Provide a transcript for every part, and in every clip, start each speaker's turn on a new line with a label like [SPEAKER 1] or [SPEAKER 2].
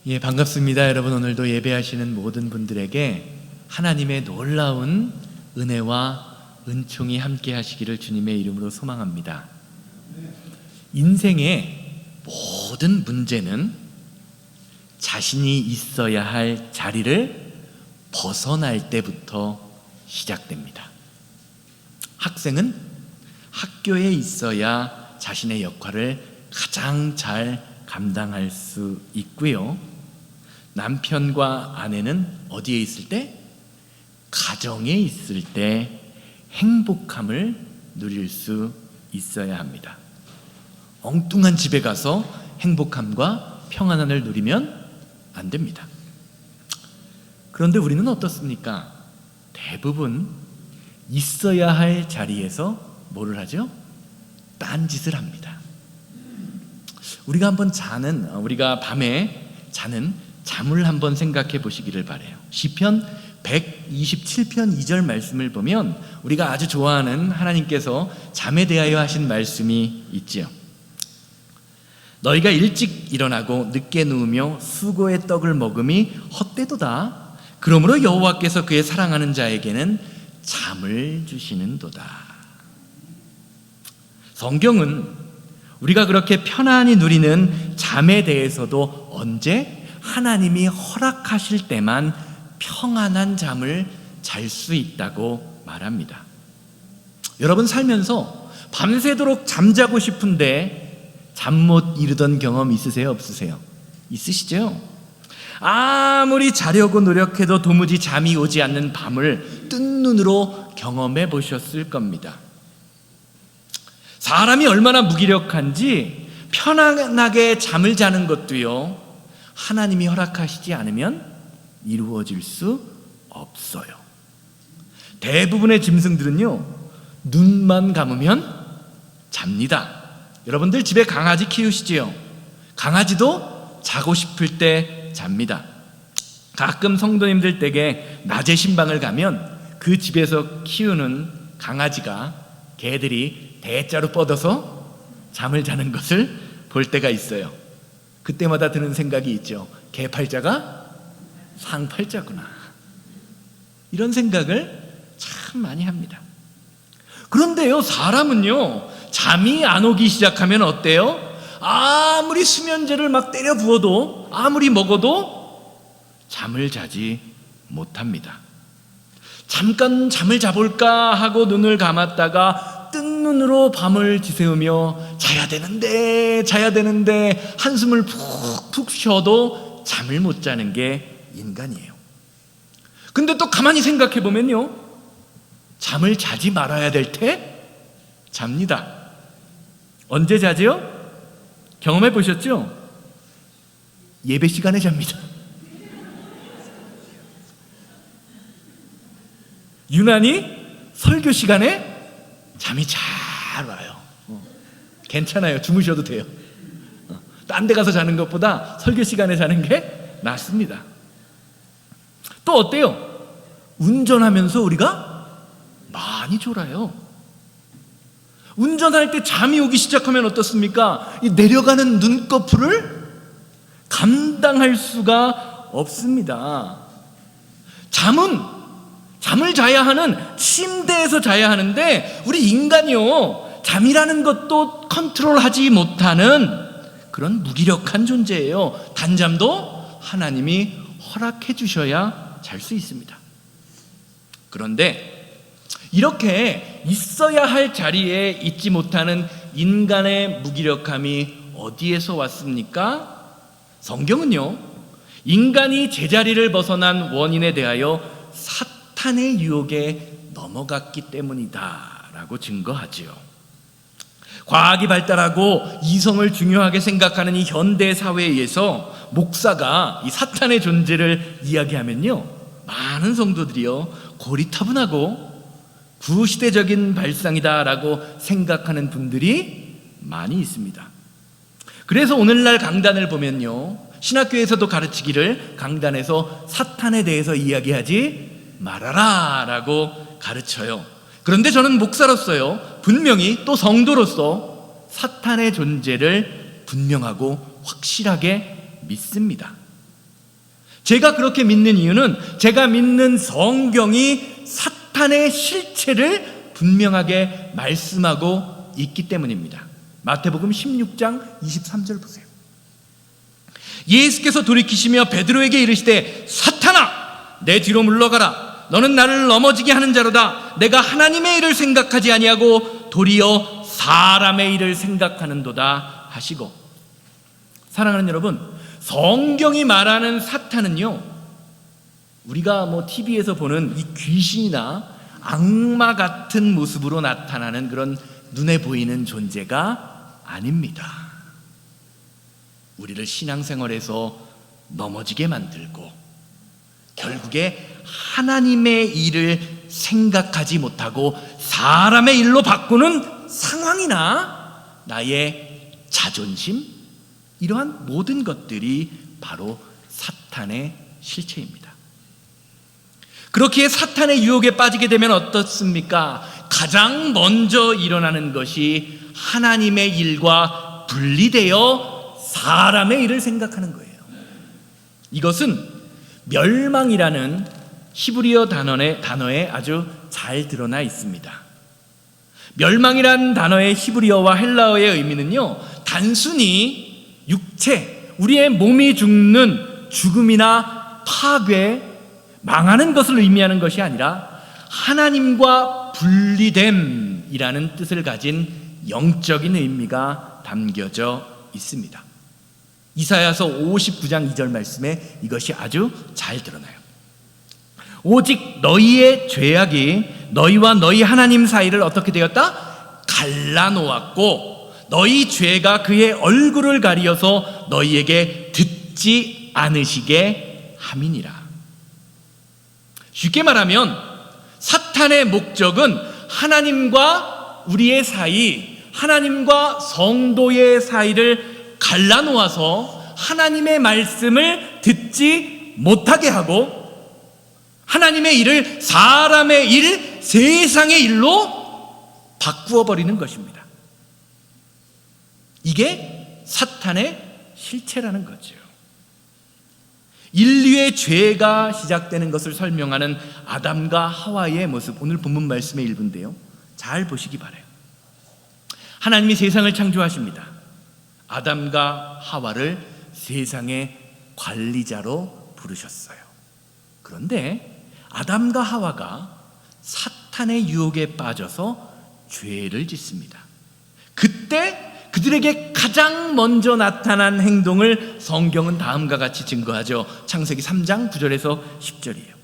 [SPEAKER 1] 예, 반갑습니다. 여러분, 오늘도 예배하시는 모든 분들에게 하나님의 놀라운 은혜와 은총이 함께 하시기를 주님의 이름으로 소망합니다. 인생의 모든 문제는 자신이 있어야 할 자리를 벗어날 때부터 시작됩니다. 학생은 학교에 있어야 자신의 역할을 가장 잘 감당할 수 있고요. 남편과 아내는 어디에 있을 때? 가정에 있을 때 행복함을 누릴 수 있어야 합니다. 엉뚱한 집에 가서 행복함과 평안함을 누리면 안 됩니다. 그런데 우리는 어떻습니까? 대부분 있어야 할 자리에서 뭐를 하죠? 딴짓을 합니다. 우리가 밤에 자는 잠을 한번 생각해 보시기를 바라요. 시편 127편 2절 말씀을 보면 우리가 아주 좋아하는 하나님께서 잠에 대하여 하신 말씀이 있지요. 너희가 일찍 일어나고 늦게 누우며 수고의 떡을 먹음이 헛되도다. 그러므로 여호와께서 그의 사랑하는 자에게는 잠을 주시는도다. 성경은 우리가 그렇게 편안히 누리는 잠에 대해서도 언제 하나님이 허락하실 때만 평안한 잠을 잘 수 있다고 말합니다. 여러분 살면서 밤새도록 잠자고 싶은데 잠 못 이루던 경험 있으세요? 없으세요? 있으시죠? 아무리 자려고 노력해도 도무지 잠이 오지 않는 밤을 뜬 눈으로 경험해 보셨을 겁니다. 사람이 얼마나 무기력한지 편안하게 잠을 자는 것도요, 하나님이 허락하시지 않으면 이루어질 수 없어요. 대부분의 짐승들은요, 눈만 감으면 잡니다. 여러분들 집에 강아지 키우시지요? 강아지도 자고 싶을 때 잡니다. 가끔 성도님들 댁에 낮에 신방을 가면 그 집에서 키우는 강아지가, 개들이 대자로 뻗어서 잠을 자는 것을 볼 때가 있어요. 그때마다 드는 생각이 있죠. 개팔자가 상팔자구나. 이런 생각을 참 많이 합니다. 그런데요, 사람은요, 잠이 안 오기 시작하면 어때요? 아무리 수면제를 막 때려 부어도, 아무리 먹어도 잠을 자지 못합니다. 잠깐 잠을 자볼까 하고 눈을 감았다가 뜬 눈으로 밤을 지새우며 자야 되는데 한숨을 푹푹 쉬어도 잠을 못 자는 게 인간이에요. 근데 또 가만히 생각해 보면요, 잠을 자지 말아야 될 때 잡니다. 언제 자지요? 경험해 보셨죠? 예배 시간에 잡니다. 유난히 설교 시간에 잠이 잘 와요. 괜찮아요. 주무셔도 돼요. 딴 데 가서 자는 것보다 설교 시간에 자는 게 낫습니다. 또 어때요? 운전하면서 우리가 많이 졸아요. 운전할 때 잠이 오기 시작하면 어떻습니까? 이 내려가는 눈꺼풀을 감당할 수가 없습니다. 잠을 자야 하는 침대에서 자야 하는데 우리 인간이요, 잠이라는 것도 컨트롤하지 못하는 그런 무기력한 존재예요. 단잠도 하나님이 허락해 주셔야 잘 수 있습니다. 그런데 이렇게 있어야 할 자리에 있지 못하는 인간의 무기력함이 어디에서 왔습니까? 성경은요, 인간이 제자리를 벗어난 원인에 대하여 사탄의 유혹에 넘어갔기 때문이다 라고 증거하지요. 과학이 발달하고 이성을 중요하게 생각하는 이 현대 사회에서 목사가 이 사탄의 존재를 이야기하면요, 많은 성도들이요, 고리타분하고 구시대적인 발상이다라고 생각하는 분들이 많이 있습니다. 그래서 오늘날 강단을 보면요, 신학교에서도 가르치기를 강단에서 사탄에 대해서 이야기하지 말아라 라고 가르쳐요. 그런데 저는 목사로서요, 분명히 또 성도로서 사탄의 존재를 분명하고 확실하게 믿습니다. 제가 그렇게 믿는 이유는 제가 믿는 성경이 사탄의 실체를 분명하게 말씀하고 있기 때문입니다. 마태복음 16장 23절 보세요. 예수께서 돌이키시며 베드로에게 이르시되 사탄아 내 뒤로 물러가라. 너는 나를 넘어지게 하는 자로다. 내가 하나님의 일을 생각하지 아니하고 도리어 사람의 일을 생각하는도다 하시고. 사랑하는 여러분, 성경이 말하는 사탄은요, 우리가 TV에서 보는 이 귀신이나 악마 같은 모습으로 나타나는 그런 눈에 보이는 존재가 아닙니다. 우리를 신앙생활에서 넘어지게 만들고 결국에 하나님의 일을 생각하지 못하고 사람의 일로 바꾸는 상황이나 나의 자존심, 이러한 모든 것들이 바로 사탄의 실체입니다. 그렇기에 사탄의 유혹에 빠지게 되면 어떻습니까? 가장 먼저 일어나는 것이 하나님의 일과 분리되어 사람의 일을 생각하는 거예요. 이것은 멸망이라는 히브리어 단어에 아주 잘 드러나 있습니다. 멸망이라는 단어의 히브리어와 헬라어의 의미는요, 단순히 육체, 우리의 몸이 죽는 죽음이나 파괴, 망하는 것을 의미하는 것이 아니라 하나님과 분리됨이라는 뜻을 가진 영적인 의미가 담겨져 있습니다. 이사야서 59장 2절 말씀에 이것이 아주 잘 드러나요. 오직 너희의 죄악이 너희와 너희 하나님 사이를 어떻게 되었다? 갈라놓았고 너희 죄가 그의 얼굴을 가리어서 너희에게 듣지 않으시게 함이니라. 쉽게 말하면 사탄의 목적은 하나님과 우리의 사이, 하나님과 성도의 사이를 갈라놓아서 하나님의 말씀을 듣지 못하게 하고 하나님의 일을 사람의 일, 세상의 일로 바꾸어 버리는 것입니다. 이게 사탄의 실체라는 거죠. 인류의 죄가 시작되는 것을 설명하는 아담과 하와의 모습, 오늘 본문 말씀의 일부인데요, 잘 보시기 바라요. 하나님이 세상을 창조하십니다. 아담과 하와를 세상의 관리자로 부르셨어요. 그런데 아담과 하와가 사탄의 유혹에 빠져서 죄를 짓습니다. 그때 그들에게 가장 먼저 나타난 행동을 성경은 다음과 같이 증거하죠. 창세기 3장 9절에서 10절이에요.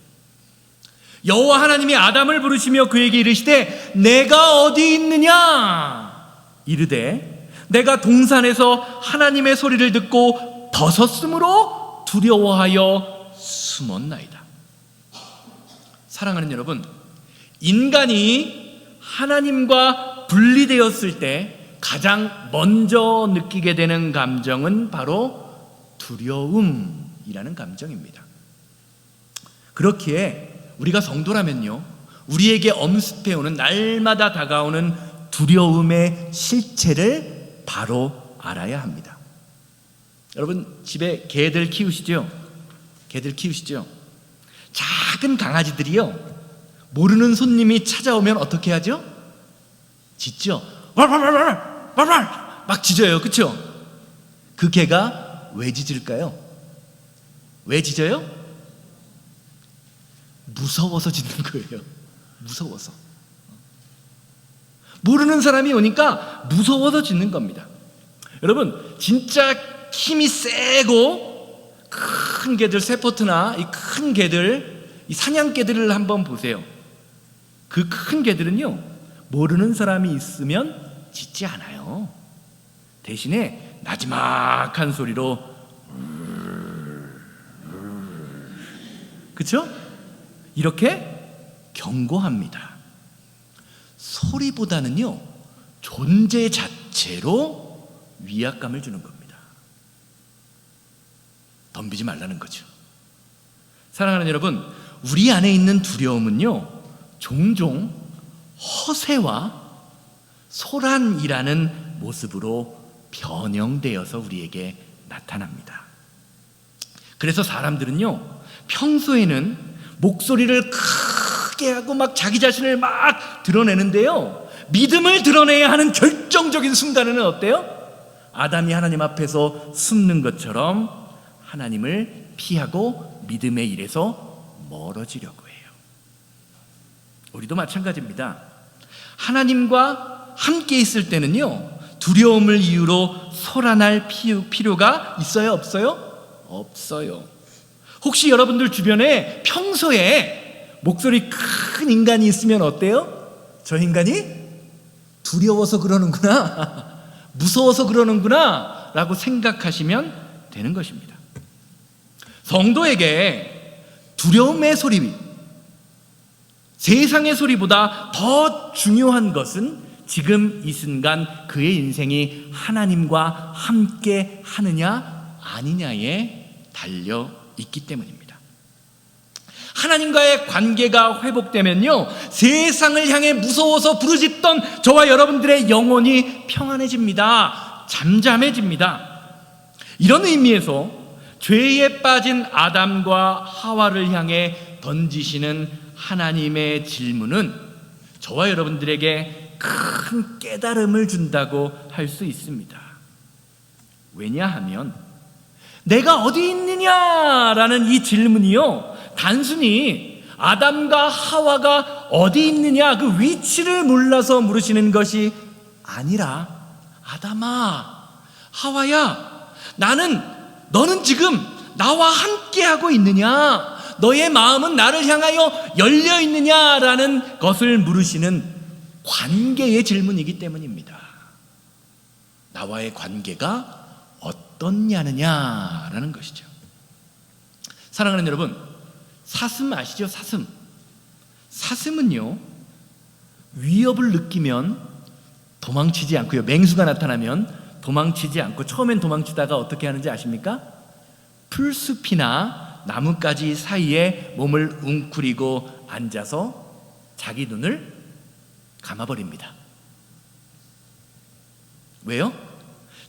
[SPEAKER 1] 여호와 하나님이 아담을 부르시며 그에게 이르시되 내가 어디 있느냐? 이르되 내가 동산에서 하나님의 소리를 듣고 벗었으므로 두려워하여 숨었나이다. 사랑하는 여러분, 인간이 하나님과 분리되었을 때 가장 먼저 느끼게 되는 감정은 바로 두려움이라는 감정입니다. 그렇기에 우리가 성도라면요, 우리에게 엄습해오는 날마다 다가오는 두려움의 실체를 바로 알아야 합니다. 여러분 집에 개들 키우시죠? 개들 키우시죠? 작은 강아지들이요, 모르는 손님이 찾아오면 어떻게 하죠? 짖죠? 막 짖어요. 그렇죠? 그 개가 왜 짖을까요? 왜 짖어요? 무서워서 짖는 거예요. 무서워서. 모르는 사람이 오니까 무서워서 짖는 겁니다. 여러분 진짜 힘이 세고 큰 개들, 세포트나 이 큰 개들, 이 사냥개들을 한번 보세요. 그 큰 개들은요, 모르는 사람이 있으면 짖지 않아요. 대신에 나지막한 소리로, 그렇죠? 이렇게 경고합니다. 소리보다는요, 존재 자체로 위압감을 주는 겁니다. 덤비지 말라는 거죠. 사랑하는 여러분, 우리 안에 있는 두려움은요, 종종 허세와 소란이라는 모습으로 변형되어서 우리에게 나타납니다. 그래서 사람들은요, 평소에는 목소리를 크게 하고 막 자기 자신을 막 드러내는데요, 믿음을 드러내야 하는 결정적인 순간에는 어때요? 아담이 하나님 앞에서 숨는 것처럼 하나님을 피하고 믿음의 일에서 멀어지려고 해요. 우리도 마찬가지입니다. 하나님과 함께 있을 때는요, 두려움을 이유로 소란할 필요가 있어요, 없어요? 없어요. 혹시 여러분들 주변에 평소에 목소리 큰 인간이 있으면 어때요? 저 인간이 두려워서 그러는구나, 무서워서 그러는구나 라고 생각하시면 되는 것입니다. 성도에게 두려움의 소리, 세상의 소리보다 더 중요한 것은 지금 이 순간 그의 인생이 하나님과 함께 하느냐 아니냐에 달려 있기 때문입니다. 하나님과의 관계가 회복되면요, 세상을 향해 무서워서 부르짖던 저와 여러분들의 영혼이 평안해집니다. 잠잠해집니다. 이런 의미에서 죄에 빠진 아담과 하와를 향해 던지시는 하나님의 질문은 저와 여러분들에게 큰 깨달음을 준다고 할 수 있습니다. 왜냐하면 내가 어디 있느냐라는 이 질문이요, 단순히 아담과 하와가 어디 있느냐 그 위치를 몰라서 물으시는 것이 아니라, 아담아, 하와야, 너는 지금 나와 함께하고 있느냐, 너의 마음은 나를 향하여 열려 있느냐라는 것을 물으시는 관계의 질문이기 때문입니다. 나와의 관계가 어떻냐느냐라는 것이죠. 사랑하는 여러분, 사슴 아시죠? 사슴은요, 위협을 느끼면 도망치지 않고요, 맹수가 나타나면 도망치지 않고, 처음엔 도망치다가 어떻게 하는지 아십니까? 풀숲이나 나뭇가지 사이에 몸을 웅크리고 앉아서 자기 눈을 감아버립니다. 왜요?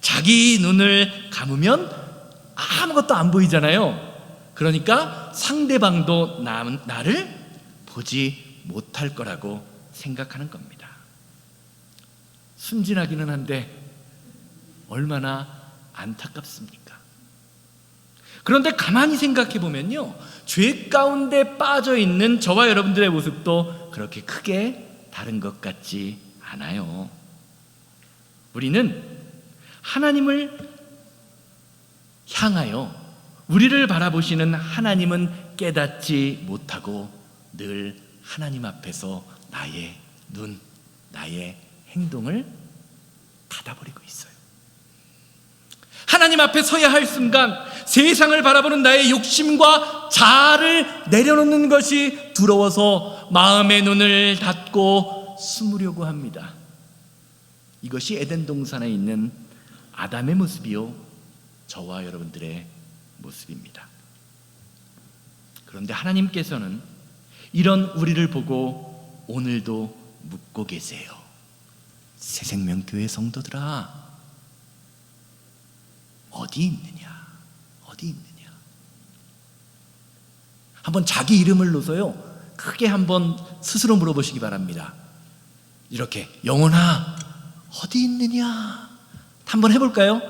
[SPEAKER 1] 자기 눈을 감으면 아무것도 안 보이잖아요. 그러니까 상대방도 나를 보지 못할 거라고 생각하는 겁니다. 순진하기는 한데 얼마나 안타깝습니까? 그런데 가만히 생각해 보면요, 죄 가운데 빠져 있는 저와 여러분들의 모습도 그렇게 크게 다른 것 같지 않아요. 우리는 하나님을 향하여 우리를 바라보시는 하나님은 깨닫지 못하고 늘 하나님 앞에서 나의 눈, 나의 행동을 닫아버리고 있어요. 하나님 앞에 서야 할 순간 세상을 바라보는 나의 욕심과 자아를 내려놓는 것이 두려워서 마음의 눈을 닫고 숨으려고 합니다. 이것이 에덴 동산에 있는 아담의 모습이요, 저와 여러분들의 모습입니다. 그런데 하나님께서는 이런 우리를 보고 오늘도 묻고 계세요. 새생명교회 성도들아, 어디 있느냐? 어디 있느냐? 한번 자기 이름을 넣어서요, 크게 한번 스스로 물어보시기 바랍니다. 이렇게, 영혼아 어디 있느냐? 한번 해볼까요?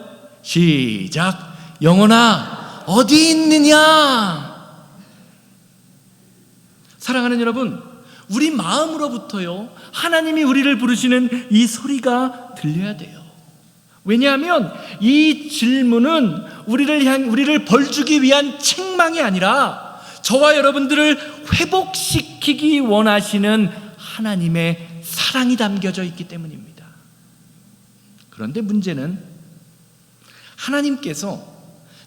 [SPEAKER 1] 시작. 영혼아 어디 있느냐? 사랑하는 여러분, 우리 마음으로부터요, 하나님이 우리를 부르시는 이 소리가 들려야 돼요. 왜냐하면 이 질문은 우리를 벌주기 위한 책망이 아니라 저와 여러분들을 회복시키기 원하시는 하나님의 사랑이 담겨져 있기 때문입니다. 그런데 문제는 하나님께서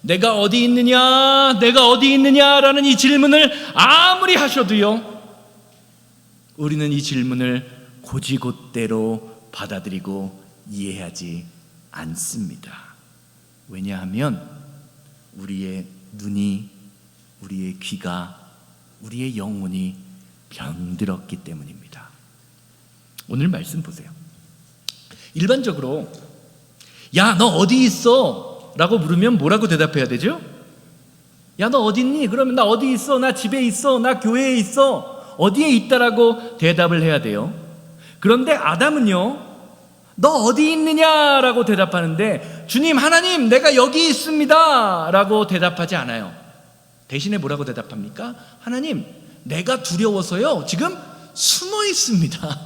[SPEAKER 1] 내가 어디 있느냐, 내가 어디 있느냐라는 이 질문을 아무리 하셔도요, 우리는 이 질문을 곧이곧대로 받아들이고 이해하지 않습니다. 왜냐하면 우리의 눈이, 우리의 귀가, 우리의 영혼이 병들었기 때문입니다. 오늘 말씀 보세요. 일반적으로 야, 너 어디 있어? 라고 물으면 뭐라고 대답해야 되죠? 야, 너 어디 있니? 그러면 나 어디 있어? 나 집에 있어? 나 교회에 있어? 어디에 있다라고 대답을 해야 돼요. 그런데 아담은요, 너 어디 있느냐라고 대답하는데, 주님, 하나님, 내가 여기 있습니다 라고 대답하지 않아요. 대신에 뭐라고 대답합니까? 하나님, 내가 두려워서요 지금 숨어 있습니다.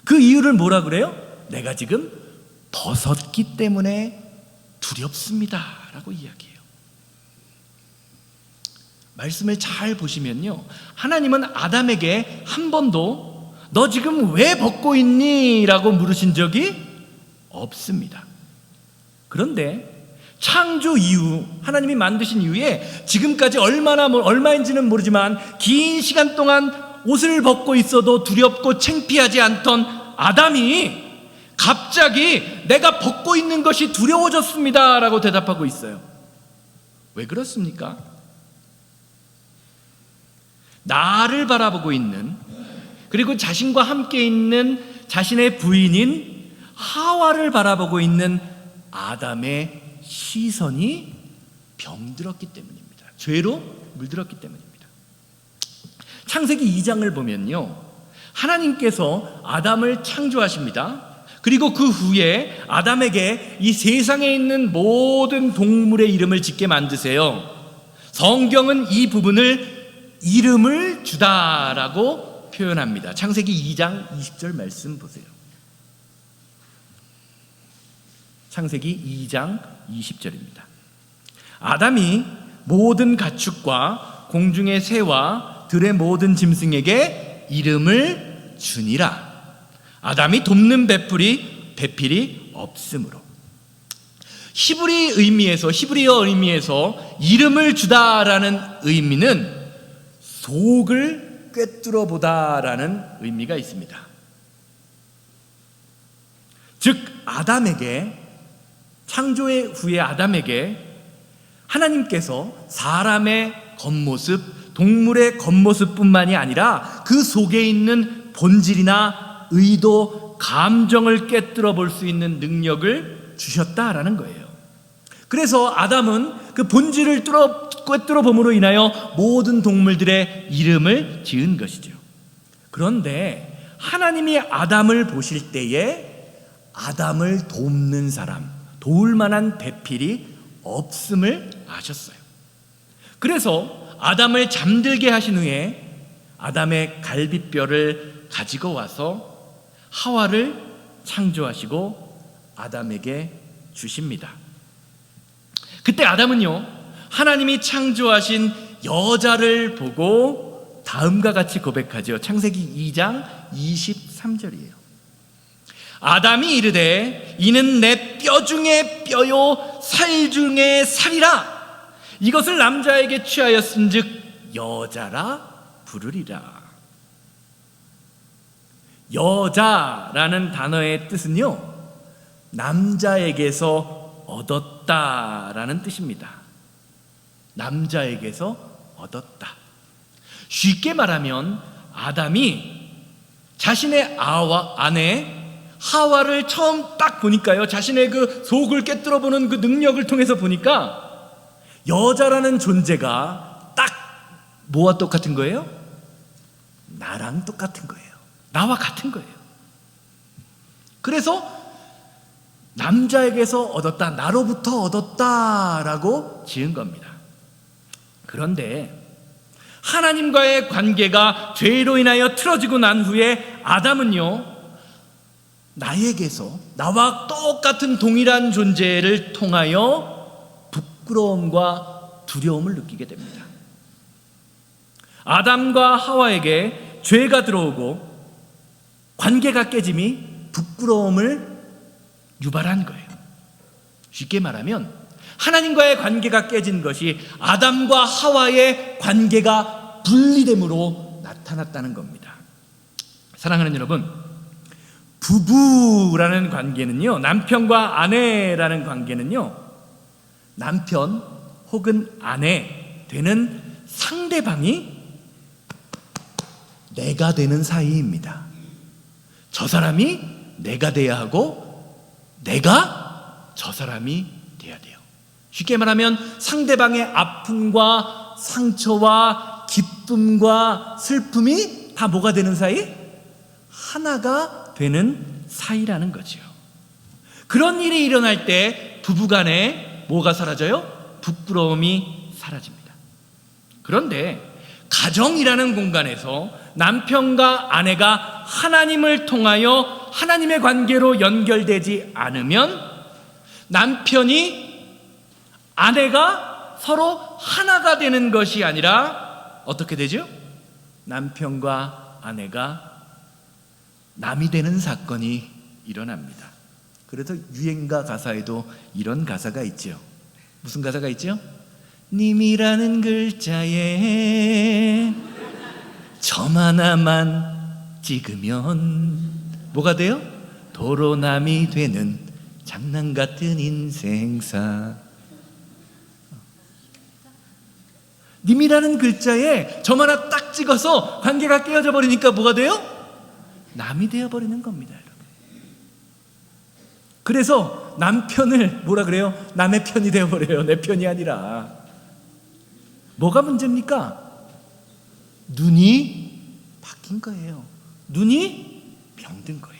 [SPEAKER 1] 그 이유를 뭐라 그래요? 내가 지금 벗었기 때문에 두렵습니다 라고 이야기해요. 말씀을 잘 보시면요, 하나님은 아담에게 한 번도 너 지금 왜 벗고 있니? 라고 물으신 적이 없습니다. 그런데 창조 이후, 하나님이 만드신 이후에 지금까지 얼마인지는 모르지만 긴 시간 동안 옷을 벗고 있어도 두렵고 창피하지 않던 아담이 갑자기 내가 벗고 있는 것이 두려워졌습니다 라고 대답하고 있어요. 왜 그렇습니까? 나를 바라보고 있는, 그리고 자신과 함께 있는 자신의 부인인 하와를 바라보고 있는 아담의 시선이 병들었기 때문입니다. 죄로 물들었기 때문입니다. 창세기 2장을 보면요, 하나님께서 아담을 창조하십니다. 그리고 그 후에 아담에게 이 세상에 있는 모든 동물의 이름을 짓게 만드세요. 성경은 이 부분을 이름을 주다라고 표현합니다. 창세기 2장 20절 말씀 보세요. 창세기 2장 20절입니다. 아담이 모든 가축과 공중의 새와 들의 모든 짐승에게 이름을 주니라. 아담이 돕는 배필이 없으므로. 히브리어 의미에서 이름을 주다라는 의미는 속을 꿰뚫어 보다라는 의미가 있습니다. 즉 아담에게, 창조의 후에 아담에게 하나님께서 사람의 겉모습, 동물의 겉모습뿐만이 아니라 그 속에 있는 본질이나 의도, 감정을 꿰뚫어 볼 수 있는 능력을 주셨다라는 거예요. 그래서 아담은 그 본질을 꿰뚫어 봄으로 인하여 모든 동물들의 이름을 지은 것이죠. 그런데 하나님이 아담을 보실 때에 아담을 돕는 사람, 도울 만한 배필이 없음을 아셨어요. 그래서 아담을 잠들게 하신 후에 아담의 갈비뼈를 가지고 와서 하와를 창조하시고 아담에게 주십니다. 그때 아담은요, 하나님이 창조하신 여자를 보고 다음과 같이 고백하죠. 창세기 2장 23절이에요. 아담이 이르되 이는 내 뼈 중에 뼈요 살 중에 살이라. 이것을 남자에게 취하였은즉 여자라 부르리라. 여자라는 단어의 뜻은요, 남자에게서 얻었다라는 뜻입니다. 남자에게서 얻었다. 쉽게 말하면 아담이 자신의 아내 하와를 처음 딱 보니까요, 자신의 그 속을 꿰뚫어 보는 그 능력을 통해서 보니까 여자라는 존재가 딱 뭐와 똑같은 거예요? 나랑 똑같은 거예요. 나와 같은 거예요. 그래서 남자에게서 얻었다, 나로부터 얻었다라고 지은 겁니다. 그런데 하나님과의 관계가 죄로 인하여 틀어지고 난 후에 아담은요, 나에게서, 나와 똑같은 동일한 존재를 통하여 부끄러움과 두려움을 느끼게 됩니다. 아담과 하와에게 죄가 들어오고 관계가 깨짐이 부끄러움을 유발한 거예요. 쉽게 말하면 하나님과의 관계가 깨진 것이 아담과 하와의 관계가 분리됨으로 나타났다는 겁니다. 사랑하는 여러분, 부부라는 관계는요, 남편과 아내라는 관계는요, 남편 혹은 아내 되는 상대방이 내가 되는 사이입니다. 저 사람이 내가 돼야 하고 내가 저 사람이 돼야 돼요. 쉽게 말하면 상대방의 아픔과 상처와 기쁨과 슬픔이 다 뭐가 되는 사이? 하나가 되는 사이라는 거죠. 그런 일이 일어날 때 부부간에 뭐가 사라져요? 부끄러움이 사라집니다. 그런데 가정이라는 공간에서 남편과 아내가 하나님을 통하여 하나님의 관계로 연결되지 않으면 남편이 아내가 서로 하나가 되는 것이 아니라 어떻게 되죠? 남편과 아내가 남이 되는 사건이 일어납니다. 그래서 유행가 가사에도 이런 가사가 있죠. 무슨 가사가 있죠? 님이라는 글자에 점 하나만 찍으면 뭐가 돼요? 도로남이 되는 장난 같은 인생사. 님이라는 글자에 점 하나 딱 찍어서 관계가 깨어져 버리니까 뭐가 돼요? 남이 되어버리는 겁니다, 여러분. 그래서 남편을 뭐라 그래요? 남의 편이 되어버려요. 내 편이 아니라. 뭐가 문제입니까? 눈이 바뀐 거예요. 눈이 병든 거예요.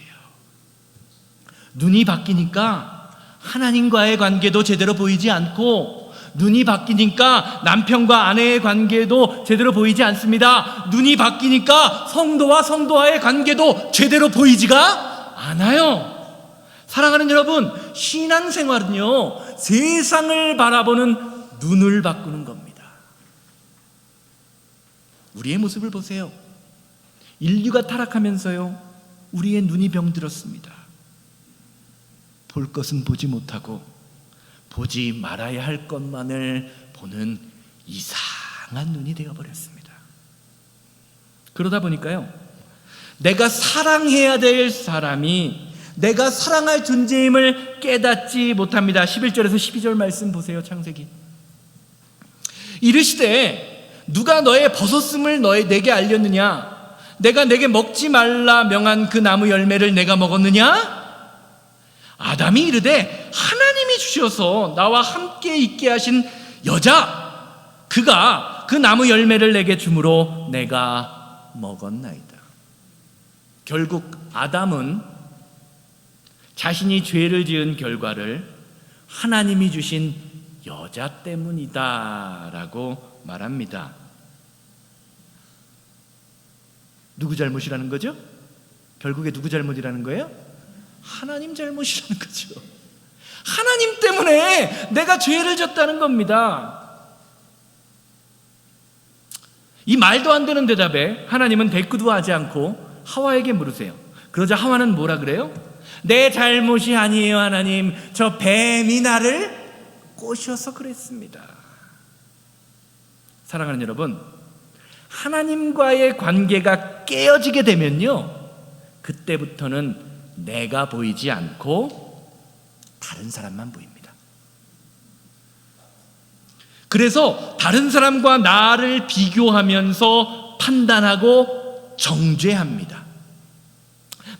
[SPEAKER 1] 눈이 바뀌니까 하나님과의 관계도 제대로 보이지 않고, 눈이 바뀌니까 남편과 아내의 관계도 제대로 보이지 않습니다. 눈이 바뀌니까 성도와 성도와의 관계도 제대로 보이지가 않아요. 사랑하는 여러분, 신앙생활은요, 세상을 바라보는 눈을 바꾸는 겁니다. 우리의 모습을 보세요. 인류가 타락하면서요, 우리의 눈이 병들었습니다. 볼 것은 보지 못하고 보지 말아야 할 것만을 보는 이상한 눈이 되어버렸습니다. 그러다 보니까요, 내가 사랑해야 될 사람이 내가 사랑할 존재임을 깨닫지 못합니다. 11절에서 12절 말씀 보세요. 창세기. 이르시되 누가 너의 벗었음을 내게 알렸느냐? 내가 내게 먹지 말라 명한 그 나무 열매를 내가 먹었느냐? 아담이 이르되 하나님이 주셔서 나와 함께 있게 하신 여자, 그가 그 나무 열매를 내게 주므로 내가 먹었나이다. 결국 아담은 자신이 죄를 지은 결과를 하나님이 주신 여자 때문이다라고 말합니다. 누구 잘못이라는 거죠? 결국에 누구 잘못이라는 거예요? 하나님 잘못이라는 거죠. 하나님 때문에 내가 죄를 졌다는 겁니다. 이 말도 안 되는 대답에 하나님은 대꾸도 하지 않고 하와에게 물으세요. 그러자 하와는 뭐라 그래요? 내 잘못이 아니에요, 하나님. 저 뱀이 나를 꼬셔서 그랬습니다. 사랑하는 여러분, 하나님과의 관계가 깨어지게 되면요, 그때부터는 내가 보이지 않고 다른 사람만 보입니다. 그래서 다른 사람과 나를 비교하면서 판단하고 정죄합니다.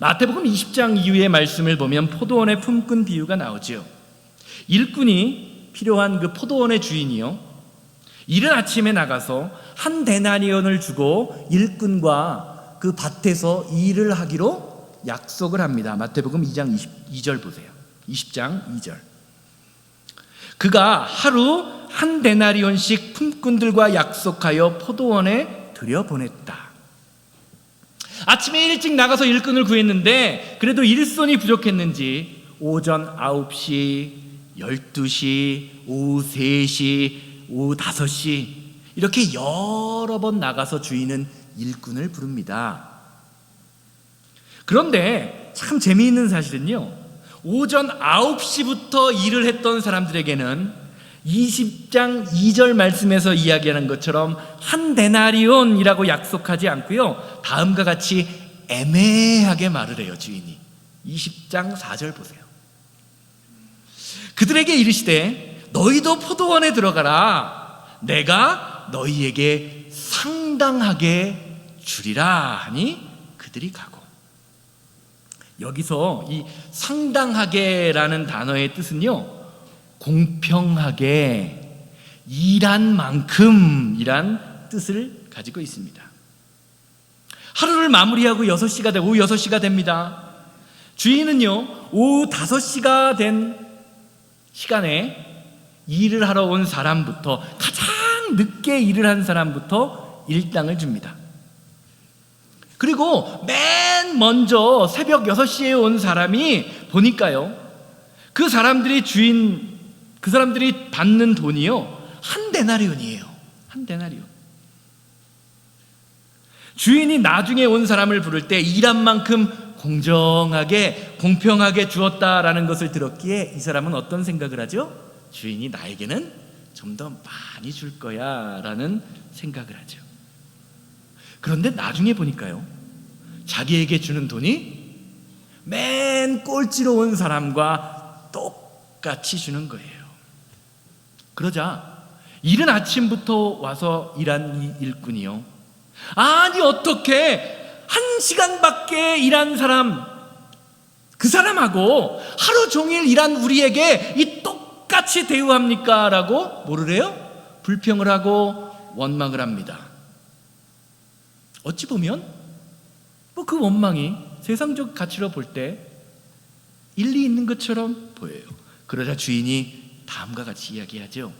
[SPEAKER 1] 마태복음 20장 이후의 말씀을 보면 포도원의 품꾼 비유가 나오죠. 일꾼이 필요한 그 포도원의 주인이요, 이른 아침에 나가서 한 데나리온을 주고 일꾼과 그 밭에서 일을 하기로 약속을 합니다. 마태복음 2장 22절 보세요. 20장 2절. 그가 하루 한 데나리온씩 품꾼들과 약속하여 포도원에 들여보냈다. 아침에 일찍 나가서 일꾼을 구했는데 그래도 일손이 부족했는지 오전 9시, 12시, 오후 3시, 오후 5시 이렇게 여러 번 나가서 주인은 일꾼을 부릅니다. 그런데 참 재미있는 사실은요, 오전 9시부터 일을 했던 사람들에게는 20장 2절 말씀에서 이야기하는 것처럼 한 데나리온이라고 약속하지 않고요, 다음과 같이 애매하게 말을 해요. 주인이 20장 4절 보세요. 그들에게 이르시되 너희도 포도원에 들어가라. 내가 너희에게 상당하게 주리라 하니 그들이 가고. 여기서 이 상당하게라는 단어의 뜻은요, 공평하게 일한 만큼이란 뜻을 가지고 있습니다. 하루를 마무리하고 6시가 되고 오후 6시가 됩니다. 주인은요, 오후 5시가 된 시간에 일을 하러 온 사람부터, 가장 늦게 일을 한 사람부터 일당을 줍니다. 그리고 맨 먼저 새벽 6시에 온 사람이 보니까요, 그 사람들이 받는 돈이요, 한 데나리온이에요. 한 데나리온. 주인이 나중에 온 사람을 부를 때 일한 만큼 공정하게, 공평하게 주었다라는 것을 들었기에 이 사람은 어떤 생각을 하죠? 주인이 나에게는 좀 더 많이 줄 거야 라는 생각을 하죠. 그런데 나중에 보니까요, 자기에게 주는 돈이 맨 꼴찌로 온 사람과 똑같이 주는 거예요. 그러자 이른 아침부터 와서 일한 이 일꾼이요, 아니 어떻게 1시간밖에 일한 사람, 그 사람하고 하루 종일 일한 우리에게 이 똑같이 대우합니까? 라고 뭐를 해요? 불평을 하고 원망을 합니다. 어찌 보면 그 원망이 세상적 가치로 볼 때 일리 있는 것처럼 보여요. 그러자 주인이 다음과 같이 이야기하죠.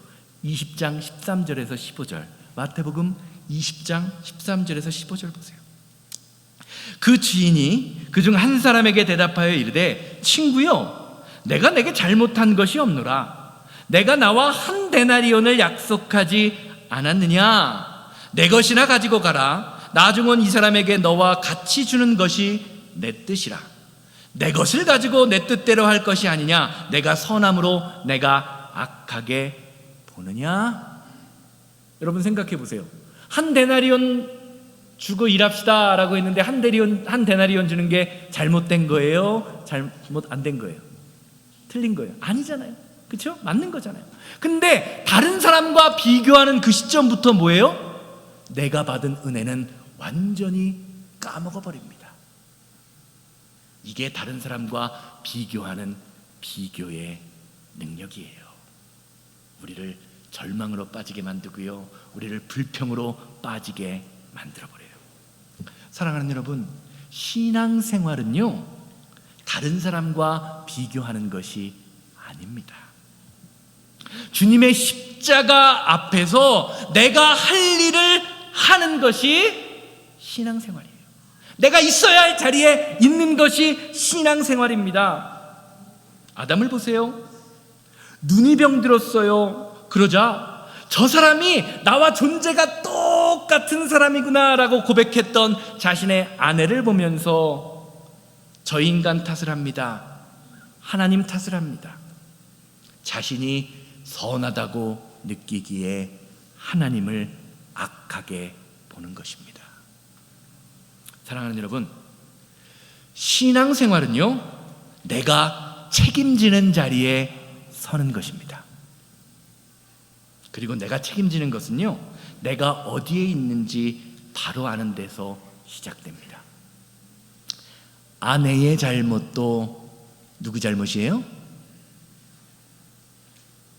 [SPEAKER 1] 20장 13절에서 15절, 마태복음 20장 13절에서 15절 보세요. 그 주인이 그중 한 사람에게 대답하여 이르되, 친구여, 내가 내게 잘못한 것이 없노라. 내가 나와 한 데나리온을 약속하지 않았느냐? 내 것이나 가지고 가라. 나중은 이 사람에게 너와 같이 주는 것이 내 뜻이라. 내 것을 가지고 내 뜻대로 할 것이 아니냐? 내가 선함으로 내가 악하게 보느냐? 여러분 생각해 보세요. 한 데나리온 주고 일합시다 라고 했는데 한 데나리온 주는 게 잘못된 거예요? 잘못 안 된 거예요? 틀린 거예요? 아니잖아요. 그렇죠? 맞는 거잖아요. 근데 다른 사람과 비교하는 그 시점부터 뭐예요? 내가 받은 은혜는 완전히 까먹어 버립니다. 이게 다른 사람과 비교하는 비교의 능력이에요. 우리를 절망으로 빠지게 만들고요, 우리를 불평으로 빠지게 만들어버려요. 사랑하는 여러분, 신앙생활은요, 다른 사람과 비교하는 것이 아닙니다. 주님의 십자가 앞에서 내가 할 일을 하는 것이 신앙생활이에요. 내가 있어야 할 자리에 있는 것이 신앙생활입니다. 아담을 보세요. 눈이 병들었어요. 그러자 저 사람이 나와 존재가 똑같은 사람이구나 라고 고백했던 자신의 아내를 보면서 저 인간 탓을 합니다. 하나님 탓을 합니다. 자신이 선하다고 느끼기에 하나님을 악하게 보는 것입니다. 사랑하는 여러분, 신앙생활은요, 내가 책임지는 자리에 서는 것입니다. 그리고 내가 책임지는 것은요, 내가 어디에 있는지 바로 아는 데서 시작됩니다. 아내의 잘못도 누구 잘못이에요?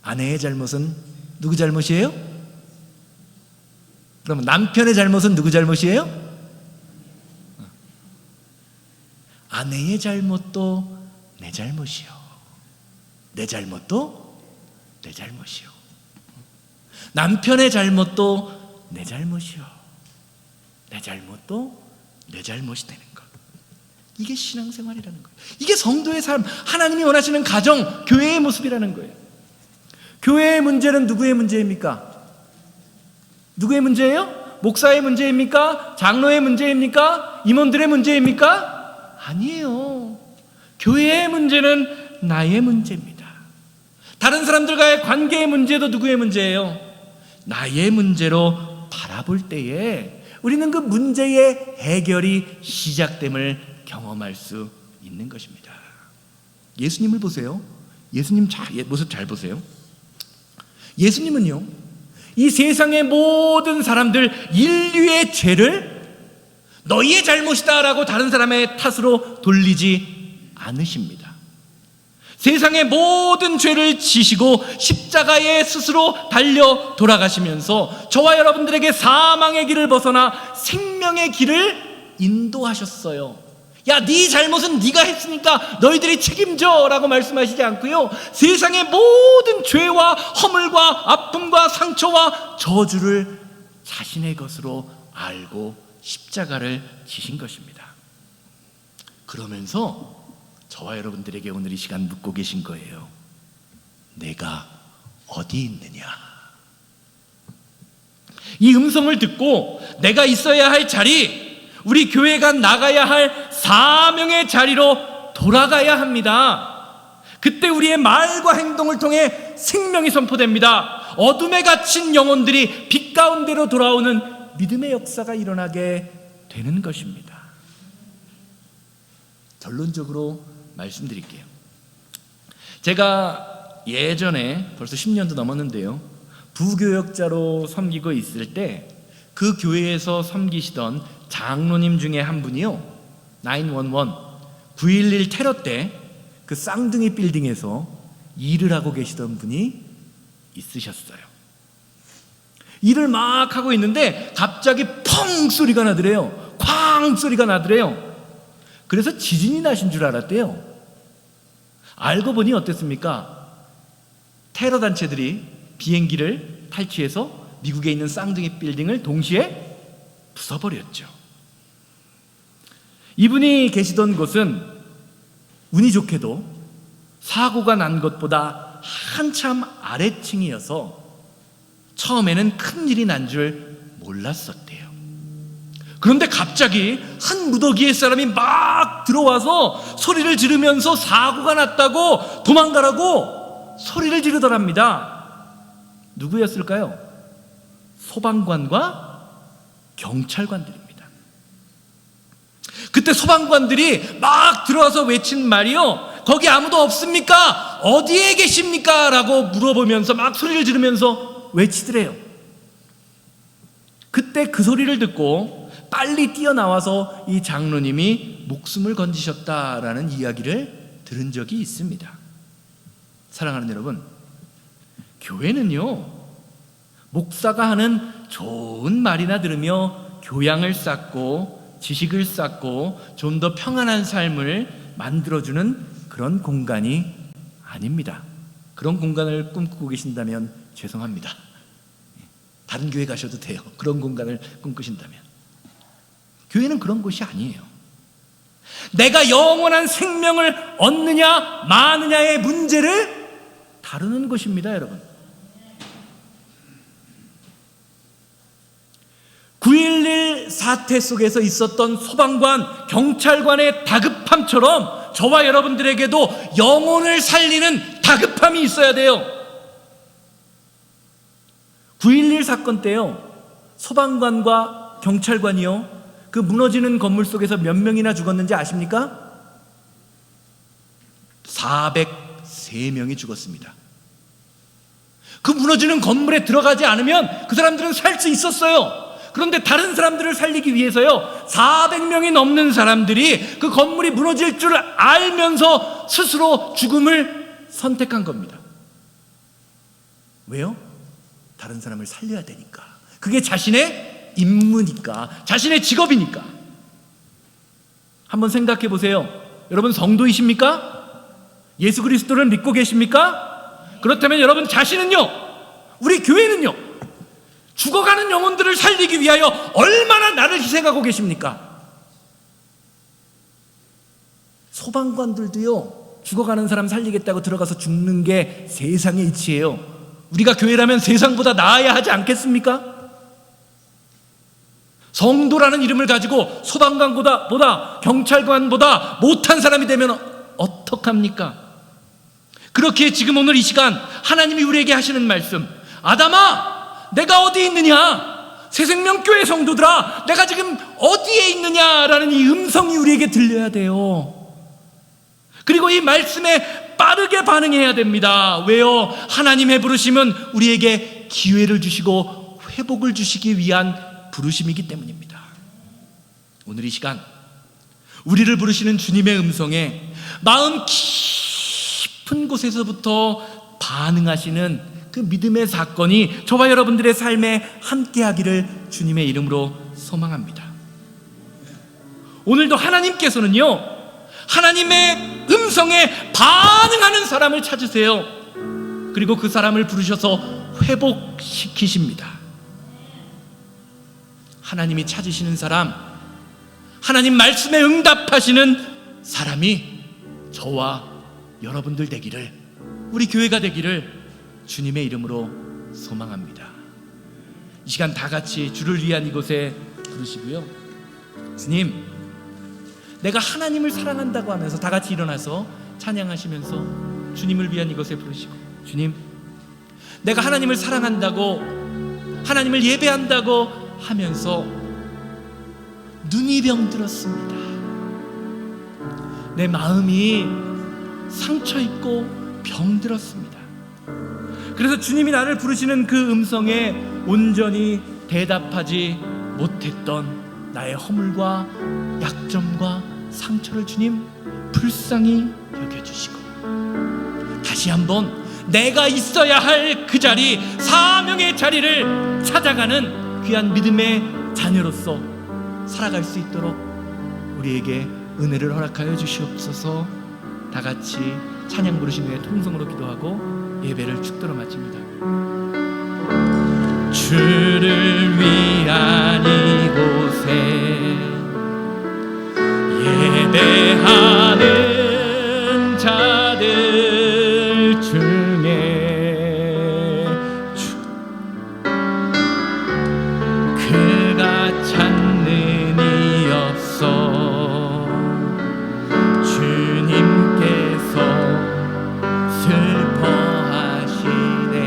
[SPEAKER 1] 아내의 잘못은 누구 잘못이에요? 그럼 남편의 잘못은 누구 잘못이에요? 아내의 잘못도 내 잘못이요, 내 잘못도 내 잘못이요, 남편의 잘못도 내 잘못이요, 내 잘못도 내 잘못이 되는 것. 이게 신앙생활이라는 거예요. 이게 성도의 삶, 하나님이 원하시는 가정, 교회의 모습이라는 거예요. 교회의 문제는 누구의 문제입니까? 누구의 문제예요? 목사의 문제입니까? 장로의 문제입니까? 임원들의 문제입니까? 아니에요. 교회의 문제는 나의 문제입니다. 다른 사람들과의 관계의 문제도 누구의 문제예요? 나의 문제로 바라볼 때에 우리는 그 문제의 해결이 시작됨을 경험할 수 있는 것입니다. 예수님을 보세요. 예수님 모습 잘 보세요. 예수님은요, 이 세상의 모든 사람들, 인류의 죄를 너희의 잘못이다 라고 다른 사람의 탓으로 돌리지 않으십니다. 세상의 모든 죄를 지시고 십자가에 스스로 달려 돌아가시면서 저와 여러분들에게 사망의 길을 벗어나 생명의 길을 인도하셨어요. 야, 네 잘못은 네가 했으니까 너희들이 책임져 라고 말씀하시지 않고요, 세상의 모든 죄와 허물과 아픔과 상처와 저주를 자신의 것으로 알고 십자가를 지신 것입니다. 그러면서 저와 여러분들에게 오늘 이 시간 묻고 계신 거예요. 내가 어디 있느냐? 이 음성을 듣고 내가 있어야 할 자리, 우리 교회가 나가야 할 사명의 자리로 돌아가야 합니다. 그때 우리의 말과 행동을 통해 생명이 선포됩니다. 어둠에 갇힌 영혼들이 빛 가운데로 돌아오는 믿음의 역사가 일어나게 되는 것입니다. 결론적으로 말씀드릴게요. 제가 예전에 벌써 10년도 넘었는데요, 부교역자로 섬기고 있을 때 그 교회에서 섬기시던 장로님 중에 한 분이요, 911, 9.11 테러 때 그 쌍둥이 빌딩에서 일을 하고 계시던 분이 있으셨어요. 일을 막 하고 있는데 갑자기 펑 소리가 나더래요. 쾅 소리가 나더래요. 그래서 지진이 나신 줄 알았대요. 알고 보니 어땠습니까? 테러 단체들이 비행기를 탈취해서 미국에 있는 쌍둥이 빌딩을 동시에 부숴버렸죠. 이분이 계시던 곳은 운이 좋게도 사고가 난 것보다 한참 아래층이어서 처음에는 큰일이 난 줄 몰랐었대요. 그런데 갑자기 한 무더기의 사람이 막 들어와서 소리를 지르면서 사고가 났다고 도망가라고 소리를 지르더랍니다. 누구였을까요? 소방관과 경찰관들입니다. 그때 소방관들이 막 들어와서 외친 말이요, 거기 아무도 없습니까? 어디에 계십니까? 라고 물어보면서 막 소리를 지르면서 외치더래요. 그때 그 소리를 듣고 빨리 뛰어나와서 이 장로님이 목숨을 건지셨다라는 이야기를 들은 적이 있습니다. 사랑하는 여러분, 교회는요, 목사가 하는 좋은 말이나 들으며 교양을 쌓고 지식을 쌓고 좀 더 평안한 삶을 만들어주는 그런 공간이 아닙니다. 그런 공간을 꿈꾸고 계신다면 죄송합니다. 다른 교회 가셔도 돼요. 그런 공간을 꿈꾸신다면. 교회는 그런 곳이 아니에요. 내가 영원한 생명을 얻느냐 마느냐의 문제를 다루는 곳입니다, 여러분. 9.11 사태 속에서 있었던 소방관, 경찰관의 다급함처럼 저와 여러분들에게도 영혼을 살리는 다급함이 있어야 돼요. 9.11 사건 때요, 소방관과 경찰관이요, 그 무너지는 건물 속에서 몇 명이나 죽었는지 아십니까? 403명이 죽었습니다. 그 무너지는 건물에 들어가지 않으면 그 사람들은 살 수 있었어요. 그런데 다른 사람들을 살리기 위해서요, 400명이 넘는 사람들이 그 건물이 무너질 줄 알면서 스스로 죽음을 선택한 겁니다. 왜요? 다른 사람을 살려야 되니까. 그게 자신의 임무니까, 자신의 직업이니까. 한번 생각해 보세요. 여러분 성도이십니까? 예수 그리스도를 믿고 계십니까? 그렇다면 여러분 자신은요, 우리 교회는요, 죽어가는 영혼들을 살리기 위하여 얼마나 나를 희생하고 계십니까? 소방관들도요, 죽어가는 사람 살리겠다고 들어가서 죽는 게 세상의 이치예요. 우리가 교회라면 세상보다 나아야 하지 않겠습니까? 성도라는 이름을 가지고 소방관보다 경찰관보다 못한 사람이 되면 어떡합니까? 그렇기에 지금 오늘 이 시간 하나님이 우리에게 하시는 말씀, 아담아, 내가 어디 있느냐? 새생명교회 성도들아, 내가 지금 어디에 있느냐라는 이 음성이 우리에게 들려야 돼요. 그리고 이 말씀에 빠르게 반응해야 됩니다. 왜요? 하나님의 부르심은 우리에게 기회를 주시고 회복을 주시기 위한 부르심이기 때문입니다. 오늘 이 시간 우리를 부르시는 주님의 음성에 마음 깊이 깊은 곳에서부터 반응하시는 그 믿음의 사건이 저와 여러분들의 삶에 함께하기를 주님의 이름으로 소망합니다. 오늘도 하나님께서는요, 하나님의 음성에 반응하는 사람을 찾으세요. 그리고 그 사람을 부르셔서 회복시키십니다. 하나님이 찾으시는 사람, 하나님 말씀에 응답하시는 사람이 저와 여러분들 되기를, 우리 교회가 되기를 주님의 이름으로 소망합니다. 이 시간 다 같이 주를 위한 이곳에 부르시고요, 주님, 내가 하나님을 사랑한다고 하면서 다 같이 일어나서 찬양하시면서 주님을 위한 이곳에 부르시고, 주님, 내가 하나님을 사랑한다고, 하나님을 예배한다고 하면서 눈이 병들었습니다. 내 마음이 상처 있고 병들었습니다. 그래서 주님이 나를 부르시는 그 음성에 온전히 대답하지 못했던 나의 허물과 약점과 상처를 주님 불쌍히 여겨주시고, 다시 한번 내가 있어야 할 그 자리, 사명의 자리를 찾아가는 귀한 믿음의 자녀로서 살아갈 수 있도록 우리에게 은혜를 허락하여 주시옵소서. 다 같이 찬양 부르신 후에 통성으로 기도하고 예배를 축도로 마칩니다. 주를 위한 이곳에 예배하는 자들 중에 그가 찾는 이 없어. 주님께서 슬퍼하시네.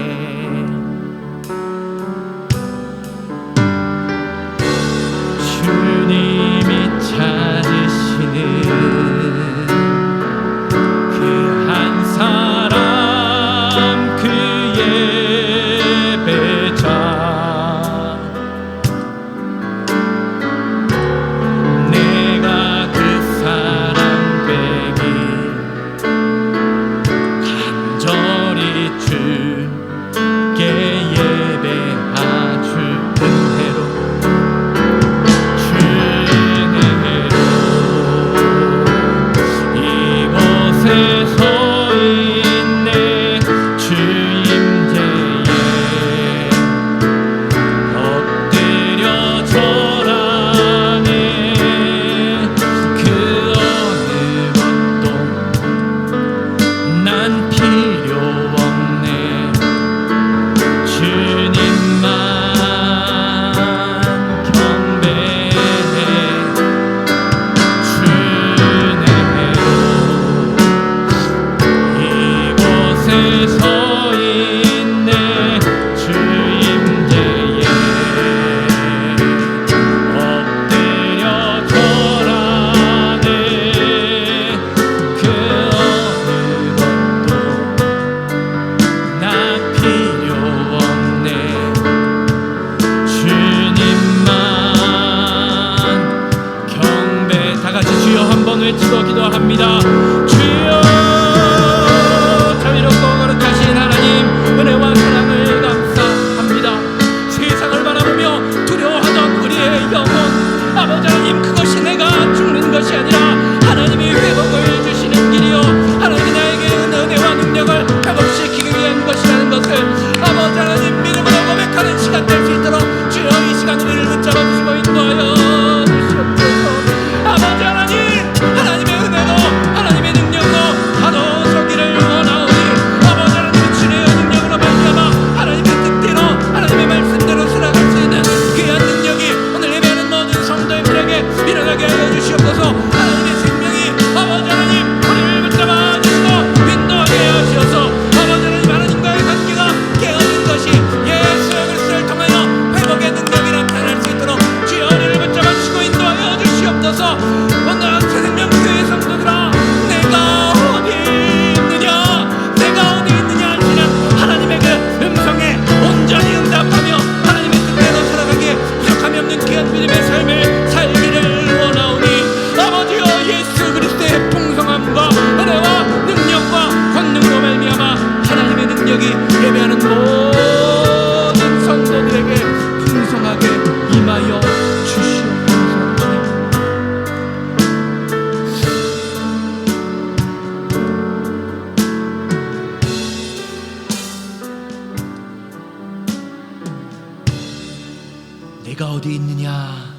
[SPEAKER 1] 내가 어디 있느냐?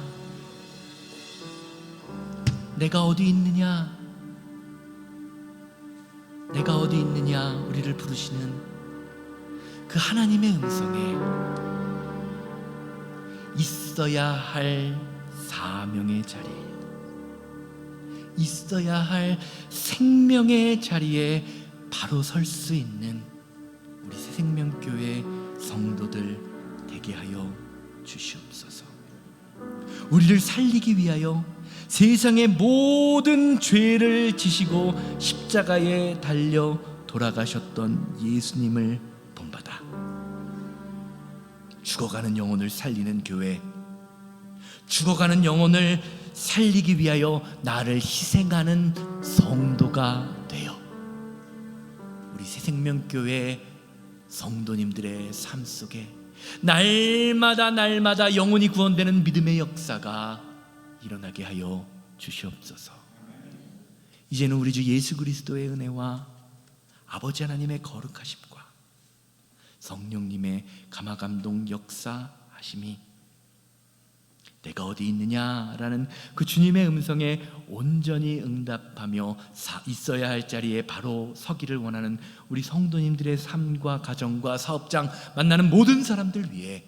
[SPEAKER 1] 내가 어디 있느냐? 내가 어디 있느냐? 우리를 부르시는 그 하나님의 음성에 있어야 할 사명의 자리에, 있어야 할 생명의 자리에 바로 설 수 있는 우리 새생명교회 성도들 되게 하여 주시옵소서. 우리를 살리기 위하여 세상의 모든 죄를 지시고 십자가에 달려 돌아가셨던 예수님을 본받아 죽어가는 영혼을 살리는 교회, 죽어가는 영혼을 살리기 위하여 나를 희생하는 성도가 되어 우리 새생명교회 성도님들의 삶 속에 날마다 영혼이 구원되는 믿음의 역사가 일어나게 하여 주시옵소서. 이제는 우리 주 예수 그리스도의 은혜와 아버지 하나님의 거룩하심과 성령님의 감화감동 역사하심이 내가 어디 있느냐라는 그 주님의 음성에 온전히 응답하며 있어야 할 자리에 바로 서기를 원하는 우리 성도님들의 삶과 가정과 사업장 만나는 모든 사람들 위해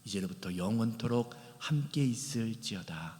[SPEAKER 1] 이제로부터 영원토록 함께 있을지어다.